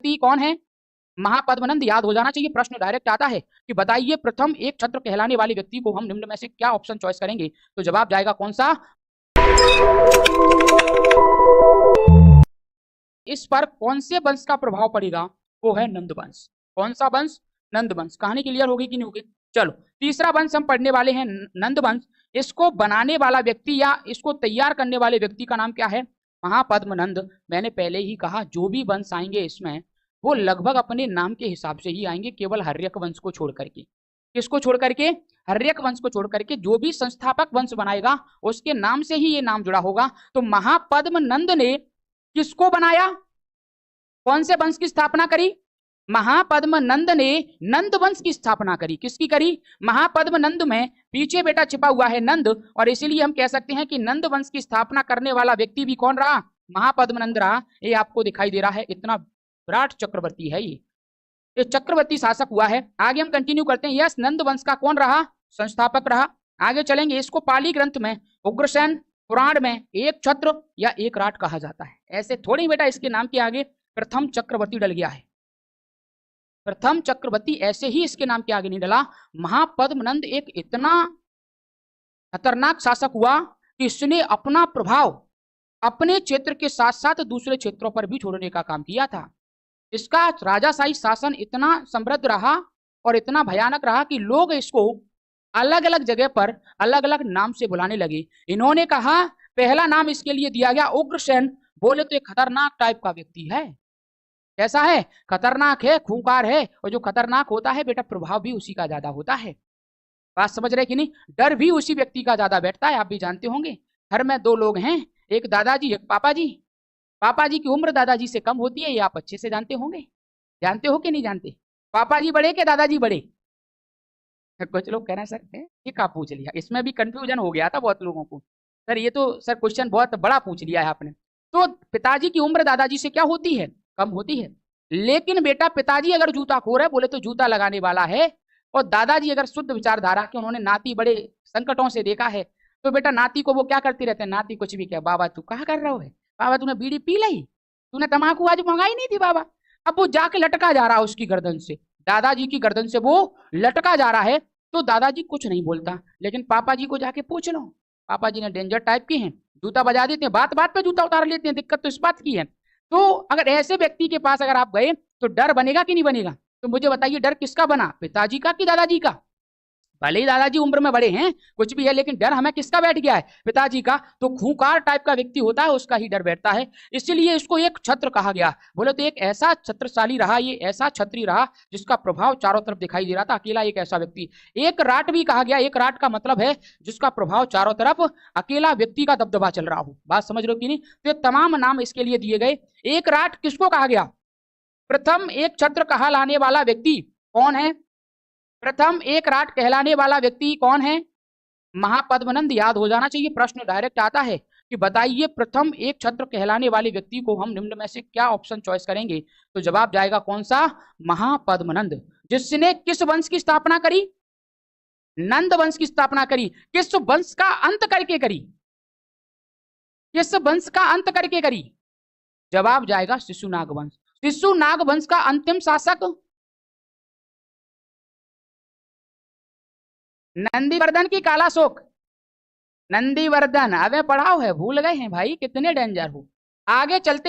व्यक्ति कौन है? महापद्मनंद। याद हो जाना चाहिए, प्रश्न डायरेक्ट आता है कि बताइए प्रथम एक छत्र कहलाने वाले व्यक्ति को हम निम्न में से क्या ऑप्शन चॉइस करेंगे, तो जवाब जाएगा कौन सा? इस पर कौन से वंश का प्रभाव पड़ेगा? वो है नंद वंश। कौन सा वंश? नंद वंश। कहानी क्लियर होगी कि नहीं होगी? चलो तीसरा वंश हम पढ़ने वाले हैं नंद वंश। इसको बनाने वाला व्यक्ति या इसको तैयार करने वाले व्यक्ति का नाम क्या है? महापद्मनंद। मैंने पहले ही कहा जो भी वंश आएंगे इसमें वो लगभग अपने नाम के हिसाब से ही आएंगे, केवल हर्यक वंश को छोड़ करके। किसको छोड़ करके? हर्यक वंश को छोड़ करके। जो भी संस्थापक वंश बनाएगा उसके नाम से ही ये नाम जुड़ा होगा। तो महापद्मनंद ने किसको बनाया? कौन से वंश की स्थापना करी? महापद्मनंद ने नंद वंश की स्थापना करी। किसकी करी? महापद्मनंद में पीछे बेटा छिपा हुआ है नंद, और इसीलिए हम कह सकते हैं कि नंद वंश की स्थापना करने वाला व्यक्ति भी कौन रहा? महापद्मनंद रहा। ये आपको दिखाई दे रहा है, इतना विराट चक्रवर्ती है ये चक्रवर्ती शासक हुआ है। आगे हम कंटिन्यू करते हैं। यस, नंद वंश का कौन रहा? संस्थापक रहा। आगे चलेंगे। इसको पाली ग्रंथ में, उग्रसेन पुराण में एक छत्र या एक राट कहा जाता है। ऐसे थोड़ी बेटा इसके नाम के आगे प्रथम चक्रवर्ती डल गया है। प्रथम चक्रवर्ती ऐसे ही इसके नाम के आगे नहीं डला। महापद्मनंद एक इतना खतरनाक शासक हुआ कि इसने अपना प्रभाव अपने क्षेत्र के साथ साथ दूसरे क्षेत्रों पर भी छोड़ने का काम किया था। इसका राजाशाही शासन इतना समृद्ध रहा और इतना भयानक रहा कि लोग इसको अलग अलग जगह पर अलग अलग नाम से बुलाने लगे। इन्होंने कहा, पहला नाम इसके लिए दिया गया उग्रसेन। बोले तो एक खतरनाक टाइप का व्यक्ति है। कैसा है? खतरनाक है, खूंखार है, और जो खतरनाक होता है बेटा प्रभाव भी उसी का ज्यादा होता है। बात समझ रहे कि नहीं? डर भी उसी व्यक्ति का ज्यादा बैठता है। आप भी जानते होंगे, घर में दो लोग हैं, एक दादाजी एक पापा जी। पापा जी की उम्र दादाजी से कम होती है, ये आप अच्छे से जानते होंगे। जानते हो कि नहीं जानते? पापा जी बड़े के दादाजी बड़े? कुछ लोग कहना सर ये क्या पूछ लिया, इसमें भी कंफ्यूजन हो गया था बहुत लोगों को। सर ये तो सर क्वेश्चन बहुत बड़ा पूछ लिया है आपने। तो पिताजी की उम्र दादाजी से क्या होती है? कम होती है। लेकिन बेटा पिताजी अगर जूताखोर है, बोले तो जूता लगाने वाला है, और दादाजी अगर शुद्ध विचारधारा के, उन्होंने नाती बड़े संकटों से देखा है, तो बेटा नाती को वो क्या करती रहते हैं? नाती कुछ भी क्या, बाबा तू क्या कर रहा है? बाबा तूने बीड़ी पी ली? तूने तम्बाकू आज मंगाई नहीं थी बाबा? अब वो जाके लटका जा रहा है उसकी गर्दन से, दादाजी की गर्दन से वो लटका जा रहा है। तो दादाजी कुछ नहीं बोलता, लेकिन पापा जी को जाके पूछ लो, पापा जी ने डेंजर टाइप के हैं, जूता बजा देते हैं, बात बात पे जूता उतार लेते हैं। दिक्कत तो इस बात की है। तो अगर ऐसे व्यक्ति के पास अगर आप गए तो डर बनेगा कि नहीं बनेगा? तो मुझे बताइए डर किसका बना? पिताजी का कि दादाजी का? भले ही दादाजी उम्र में बड़े हैं, कुछ भी है, लेकिन डर हमें किसका बैठ गया है? पिताजी का। तो खूंखार टाइप का व्यक्ति होता है उसका ही डर बैठता है, इसीलिए इसको एक छत्र कहा गया। बोले तो एक ऐसा छत्रशाली रहा, ये ऐसा छत्री रहा जिसका प्रभाव चारों तरफ दिखाई दे रहा था। अकेला एक ऐसा व्यक्ति। एक राट भी कहा गया। एक राट का मतलब है जिसका प्रभाव चारों तरफ, अकेला व्यक्ति का दबदबा चल रहा हो। बात समझ रहे हो कि नहीं? तो तमाम नाम इसके लिए दिए गए। एक राट किसको कहा गया? प्रथम एक छत्र कहलाने वाला व्यक्ति कौन है? प्रथम एक राट कहलाने वाला व्यक्ति कौन है? महापद्मनंद। याद हो जाना चाहिए, प्रश्न डायरेक्ट आता है कि बताइए प्रथम एक छत्र कहलाने वाले व्यक्ति को हम निम्न में से क्या ऑप्शन चॉइस करेंगे, तो जवाब जाएगा कौन सा? महापद्मनंद। जिसने किस वंश की स्थापना करी? नंद वंश की स्थापना करी। किस वंश का अंत करके करी? किस वंश का अंत करके करी? जवाब जाएगा शिशुनाग वंश। शिशुनाग वंश का अंतिम शासक नंदीवर्धन की कालाशोक? नंदीवर्धन। अबे पढ़ाओ है, भूल गए हैं भाई, कितने डेंजर हो। आगे चलते